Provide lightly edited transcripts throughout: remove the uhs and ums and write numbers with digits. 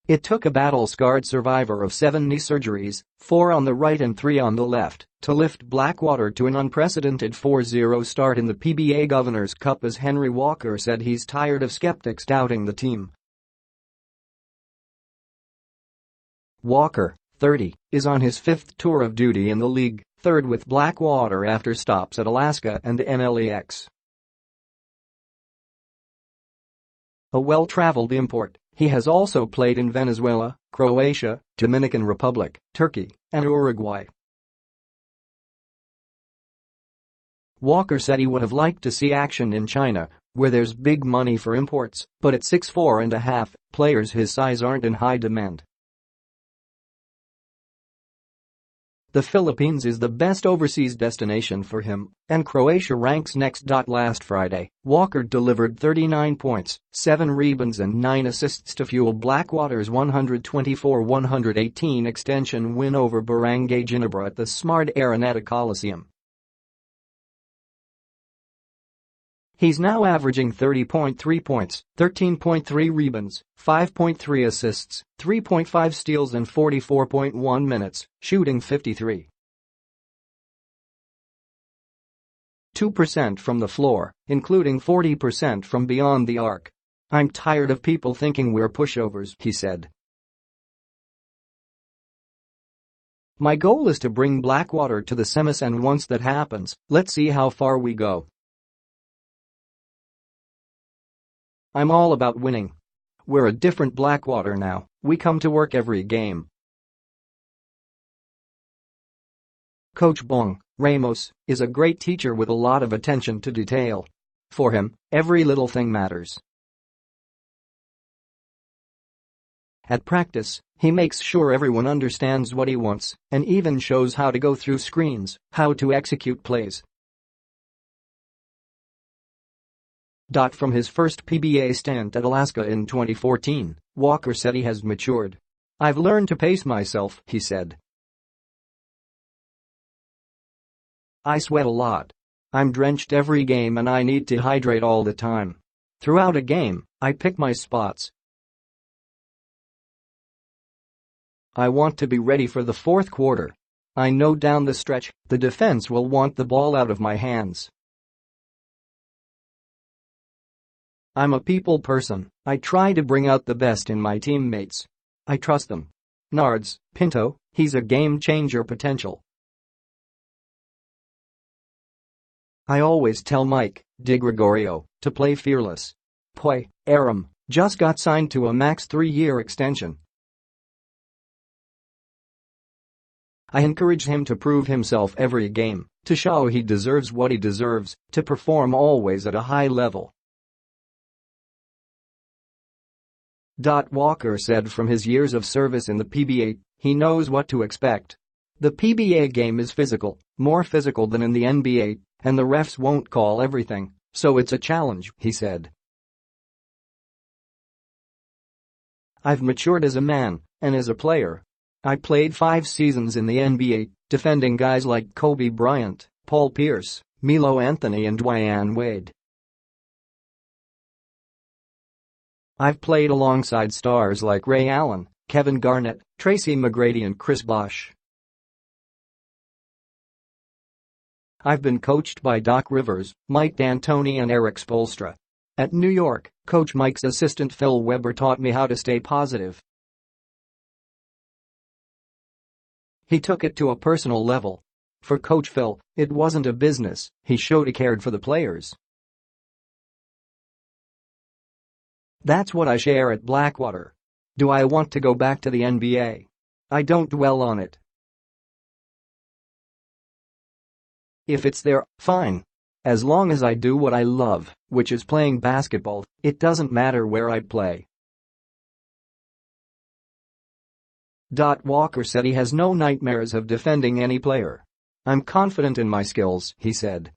It took a battle-scarred survivor of 7 knee surgeries, 4 on the right and 3 on the left, to lift Blackwater to an unprecedented 4-0 start in the PBA Governors Cup, as Henry Walker said he's tired of skeptics doubting the team. Walker, 30, is on his 5th tour of duty in the league, 3rd with Blackwater after stops at Alaska and NLEX. A well-traveled import, he has also played in Venezuela, Croatia, Dominican Republic, Turkey, and Uruguay. Walker said he would have liked to see action in China, where there's big money for imports, but at 6'4.5", players his size aren't in high demand. The Philippines is the best overseas destination for him, and Croatia ranks next. Last Friday, Walker delivered 39 points, 7 rebounds and 9 assists to fuel Blackwater's 124-118 extension win over Barangay Ginebra at the Smart Araneta Coliseum. He's now averaging 30.3 points, 13.3 rebounds, 5.3 assists, 3.5 steals and 44.1 minutes, shooting 53.2% from the floor, including 40% from beyond the arc. "I'm tired of people thinking we're pushovers," he said. "My goal is to bring Blackwater to the semis, and once that happens, let's see how far we go. I'm all about winning. We're a different Blackwater now, we come to work every game." Coach Bong, Ramos, is a great teacher with a lot of attention to detail. For him, every little thing matters. At practice, he makes sure everyone understands what he wants and even shows how to go through screens, how to execute plays. From his first PBA stint at Alaska in 2014, Walker said he has matured. "I've learned to pace myself," he said. "I sweat a lot. I'm drenched every game and I need to hydrate all the time. Throughout a game, I pick my spots. I want to be ready for the fourth quarter. I know down the stretch, the defense will want the ball out of my hands. I'm a people person, I try to bring out the best in my teammates. I trust them. Nards, Pinto, he's a game-changer potential. I always tell Mike, DiGregorio, to play fearless. Poi, Aram, just got signed to a max 3-year extension. I encourage him to prove himself every game, to show he deserves what he deserves, to perform always at a high level." Walker said from his years of service in the PBA, he knows what to expect. The PBA game is physical, more physical than in the NBA, and the refs won't call everything, so it's a challenge, he said. "I've matured as a man and as a player. I played 5 seasons in the NBA, defending guys like Kobe Bryant, Paul Pierce, Melo Anthony and Dwyane Wade. I've played alongside stars like Ray Allen, Kevin Garnett, Tracy McGrady and Chris Bosh. I've been coached by Doc Rivers, Mike D'Antoni and Eric Spoelstra. At New York, Coach Mike's assistant Phil Weber taught me how to stay positive. He took it to a personal level. For Coach Phil, it wasn't a business, he showed he cared for the players. That's what I share at Blackwater. Do I want to go back to the NBA? I don't dwell on it. If it's there, fine. As long as I do what I love, which is playing basketball, it doesn't matter where I play." Walker said he has no nightmares of defending any player. "I'm confident in my skills," he said.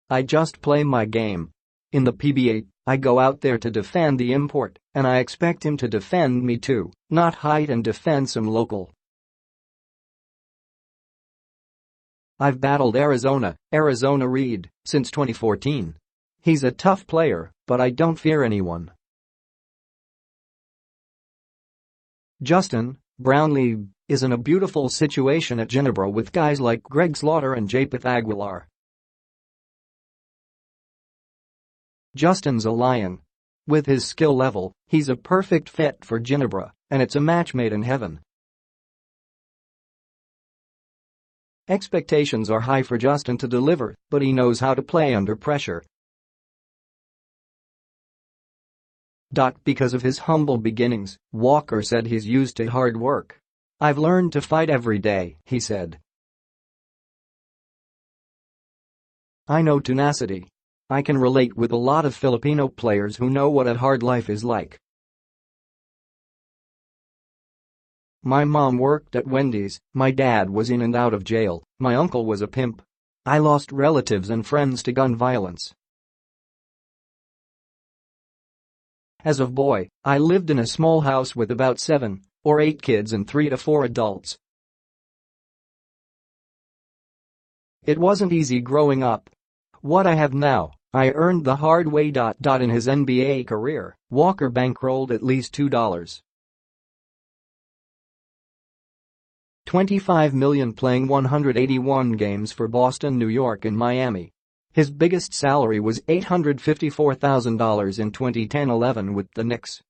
"I just play my game. In the PBA, I go out there to defend the import, and I expect him to defend me too, not hide and defend some local. I've battled Arizona Reed, since 2014. He's a tough player, but I don't fear anyone. Justin Brownlee is in a beautiful situation at Ginebra with guys like Greg Slaughter and Japeth Aguilar. Justin's a lion. With his skill level, he's a perfect fit for Ginebra, and it's a match made in heaven. Expectations are high for Justin to deliver, but he knows how to play under pressure. Because of his humble beginnings, Walker said he's used to hard work. "I've learned to fight every day," he said. "I know tenacity. I can relate with a lot of Filipino players who know what a hard life is like. My mom worked at Wendy's, my dad was in and out of jail, my uncle was a pimp. I lost relatives and friends to gun violence. As a boy, I lived in a small house with about 7 or 8 kids and 3 to 4 adults. It wasn't easy growing up. What I have now, I earned the hard way." In his NBA career, Walker bankrolled at least $2.25 million playing 181 games for Boston, New York and Miami. His biggest salary was $854,000 in 2010-11 with the Knicks.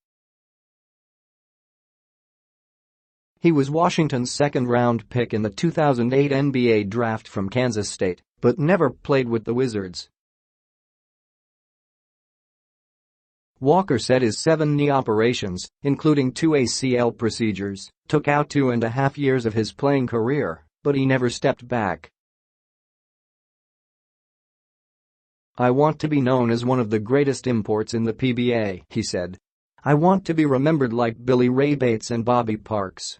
He was Washington's second-round pick in the 2008 NBA draft from Kansas State, but never played with the Wizards. Walker said his 7 knee operations, including 2 ACL procedures, took out 2.5 years of his playing career, but he never stepped back. "I want to be known as one of the greatest imports in the PBA," he said. "I want to be remembered like Billy Ray Bates and Bobby Parks."